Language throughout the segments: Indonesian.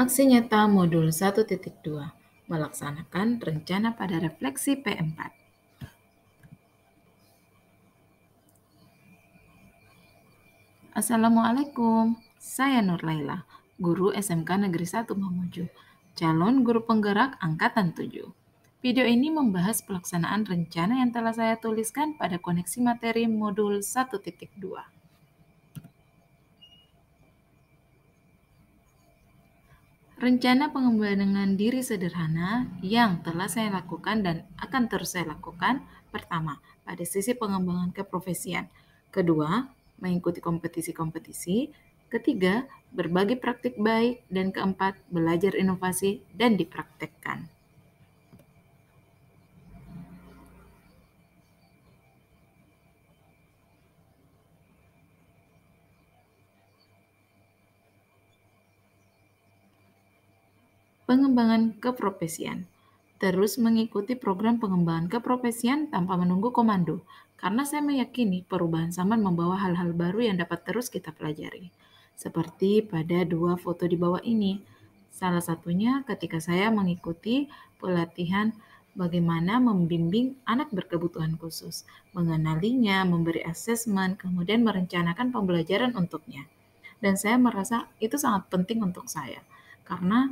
Aksi nyata modul 1.2 melaksanakan rencana pada refleksi P4. Assalamualaikum, saya Nur Laila, guru SMK Negeri 1 Mamuju, calon guru penggerak Angkatan 7. Video ini membahas pelaksanaan rencana yang telah saya tuliskan pada koneksi materi modul 1.2. Rencana pengembangan diri sederhana yang telah saya lakukan dan akan terus saya lakukan. Pertama, pada sisi pengembangan keprofesian. Kedua, mengikuti kompetisi-kompetisi. Ketiga, berbagi praktik baik. Dan keempat, belajar inovasi dan dipraktekkan. Pengembangan keprofesian. Terus mengikuti program pengembangan keprofesian tanpa menunggu komando, karena saya meyakini perubahan zaman membawa hal-hal baru yang dapat terus kita pelajari. Seperti pada dua foto di bawah ini. Salah satunya ketika saya mengikuti pelatihan bagaimana membimbing anak berkebutuhan khusus, mengenalinya, memberi asesmen, kemudian merencanakan pembelajaran untuknya. Dan saya merasa itu sangat penting untuk saya, karena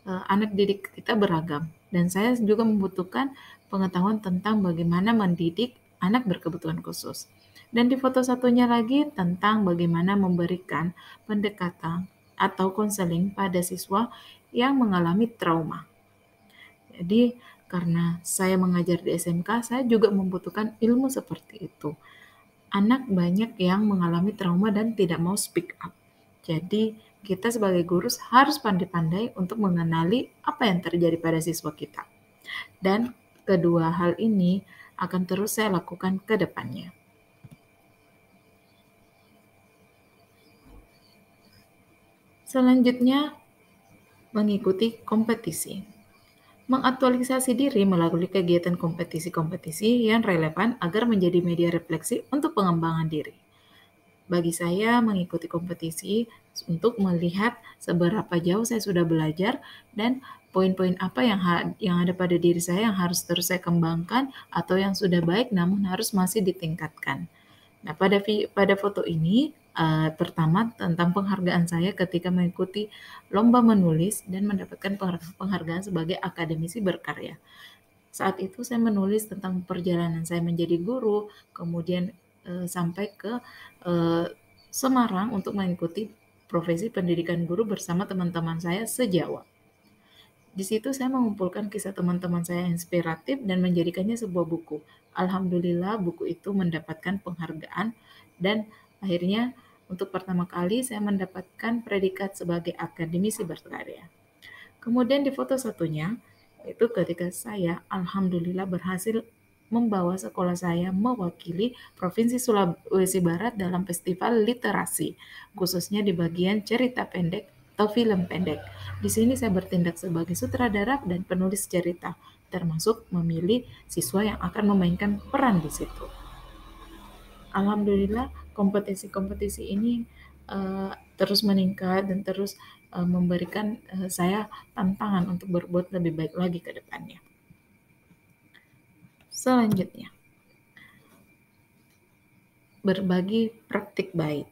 anak didik kita beragam, dan saya juga membutuhkan pengetahuan tentang bagaimana mendidik anak berkebutuhan khusus. Dan di foto satunya lagi tentang bagaimana memberikan pendekatan atau konseling pada siswa yang mengalami trauma. Jadi karena saya mengajar di SMK, saya juga membutuhkan ilmu seperti itu. Anak banyak yang mengalami trauma dan tidak mau speak up. Jadi, kita sebagai guru harus pandai-pandai untuk mengenali apa yang terjadi pada siswa kita. Dan kedua hal ini akan terus saya lakukan ke depannya. Selanjutnya, mengikuti kompetisi. Mengaktualisasi diri melalui kegiatan kompetisi-kompetisi yang relevan agar menjadi media refleksi untuk pengembangan diri. Bagi saya, mengikuti kompetisi untuk melihat seberapa jauh saya sudah belajar dan poin-poin apa yang ada pada diri saya yang harus terus saya kembangkan atau yang sudah baik namun harus masih ditingkatkan. Nah, pada foto ini, pertama tentang penghargaan saya ketika mengikuti lomba menulis dan mendapatkan penghargaan sebagai akademisi berkarya. Saat itu saya menulis tentang perjalanan saya menjadi guru, kemudian sampai ke Semarang untuk mengikuti profesi pendidikan guru bersama teman-teman saya se-Jawa. Di situ saya mengumpulkan kisah teman-teman saya yang inspiratif dan menjadikannya sebuah buku. Alhamdulillah buku itu mendapatkan penghargaan dan akhirnya untuk pertama kali saya mendapatkan predikat sebagai akademisi berkarya. Kemudian di foto satunya, itu ketika saya alhamdulillah berhasil membawa sekolah saya mewakili Provinsi Sulawesi Barat dalam festival literasi, khususnya di bagian cerita pendek atau film pendek. Di sini saya bertindak sebagai sutradara dan penulis cerita, termasuk memilih siswa yang akan memainkan peran di situ. Alhamdulillah kompetisi-kompetisi ini terus meningkat dan terus memberikan saya tantangan untuk berbuat lebih baik lagi ke depannya. Selanjutnya, berbagi praktik baik.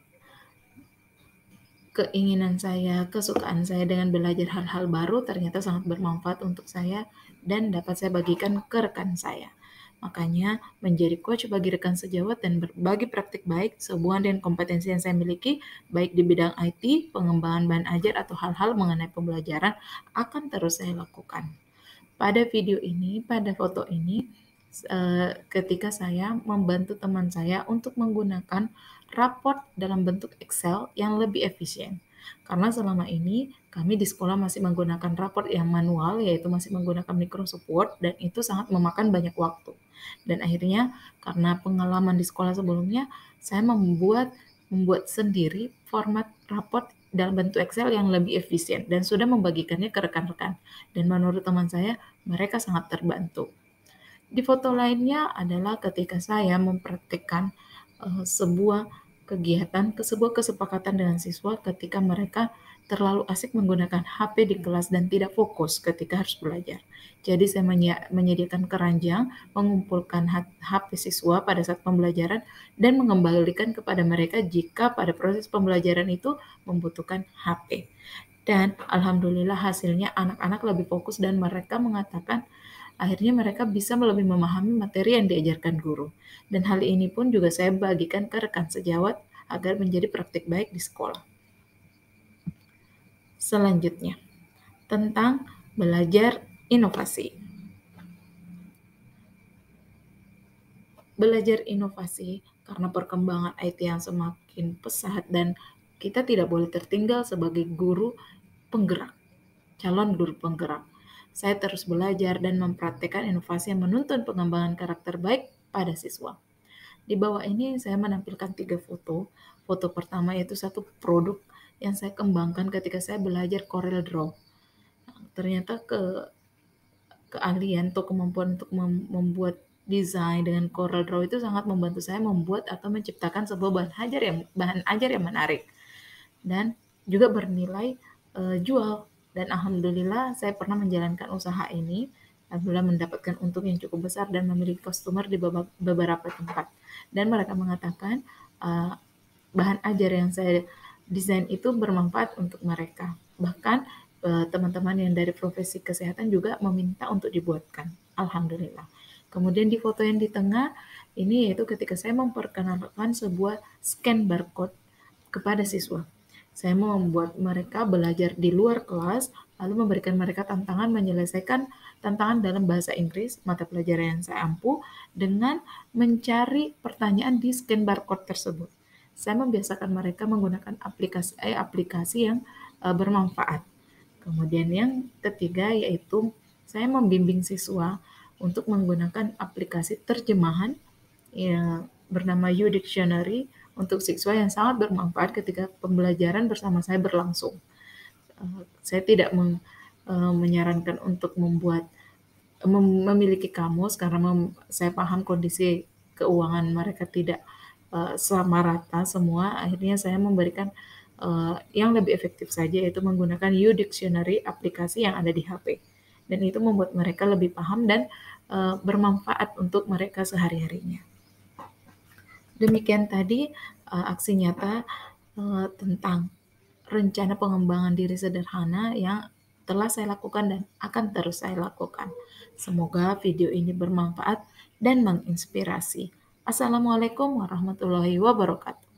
Keinginan saya, kesukaan saya dengan belajar hal-hal baru ternyata sangat bermanfaat untuk saya dan dapat saya bagikan ke rekan saya. Makanya, menjadi coach bagi rekan sejawat dan berbagi praktik baik sehubungan dengan kompetensi yang saya miliki, baik di bidang IT, pengembangan bahan ajar, atau hal-hal mengenai pembelajaran akan terus saya lakukan. Pada video ini, pada foto ini, ketika saya membantu teman saya untuk menggunakan raport dalam bentuk Excel yang lebih efisien. Karena selama ini kami di sekolah masih menggunakan raport yang manual, yaitu masih menggunakan Microsoft Word, dan itu sangat memakan banyak waktu. Dan akhirnya karena pengalaman di sekolah sebelumnya, saya membuat sendiri format raport dalam bentuk Excel yang lebih efisien dan sudah membagikannya ke rekan-rekan. Dan menurut teman saya, mereka sangat terbantu. Di foto lainnya adalah ketika saya mempraktikkan sebuah kegiatan ke sebuah kesepakatan dengan siswa ketika mereka terlalu asik menggunakan HP di kelas dan tidak fokus ketika harus belajar. Jadi saya menyediakan keranjang, mengumpulkan HP siswa pada saat pembelajaran dan mengembalikan kepada mereka jika pada proses pembelajaran itu membutuhkan HP. Dan alhamdulillah hasilnya anak-anak lebih fokus dan mereka mengatakan akhirnya mereka bisa lebih memahami materi yang diajarkan guru. Dan hal ini pun juga saya bagikan ke rekan sejawat agar menjadi praktik baik di sekolah. Selanjutnya, tentang belajar inovasi. Belajar inovasi karena perkembangan IT yang semakin pesat dan kita tidak boleh tertinggal sebagai guru penggerak, calon guru penggerak. Saya terus belajar dan mempraktekkan inovasi yang menuntun pengembangan karakter baik pada siswa. Di bawah ini saya menampilkan 3 foto. Foto pertama yaitu satu produk yang saya kembangkan ketika saya belajar Corel Draw. Nah, ternyata keahlian atau kemampuan untuk membuat desain dengan Corel Draw itu sangat membantu saya membuat atau menciptakan sebuah bahan ajar yang menarik dan juga bernilai jual. Dan alhamdulillah saya pernah menjalankan usaha ini, alhamdulillah mendapatkan untung yang cukup besar dan memiliki customer di beberapa tempat. Dan mereka mengatakan bahan ajar yang saya desain itu bermanfaat untuk mereka. Bahkan teman-teman yang dari profesi kesehatan juga meminta untuk dibuatkan. Alhamdulillah. Kemudian di foto yang di tengah ini yaitu ketika saya memperkenalkan sebuah scan barcode kepada siswa. Saya mau membuat mereka belajar di luar kelas, lalu memberikan mereka tantangan menyelesaikan tantangan dalam bahasa Inggris, mata pelajaran yang saya ampu, dengan mencari pertanyaan di scan barcode tersebut. Saya membiasakan mereka menggunakan aplikasi yang bermanfaat. Kemudian yang ketiga yaitu saya membimbing siswa untuk menggunakan aplikasi terjemahan yang bernama U-Dictionary untuk siswa yang sangat bermanfaat ketika pembelajaran bersama saya berlangsung. Saya tidak menyarankan untuk memiliki kamus karena saya paham kondisi keuangan mereka tidak sama rata semua. Akhirnya saya memberikan yang lebih efektif saja yaitu menggunakan U-Dictionary aplikasi yang ada di HP. Dan itu membuat mereka lebih paham dan bermanfaat untuk mereka sehari-harinya. Demikian tadi aksi nyata tentang rencana pengembangan diri sederhana yang telah saya lakukan dan akan terus saya lakukan. Semoga video ini bermanfaat dan menginspirasi. Assalamualaikum warahmatullahi wabarakatuh.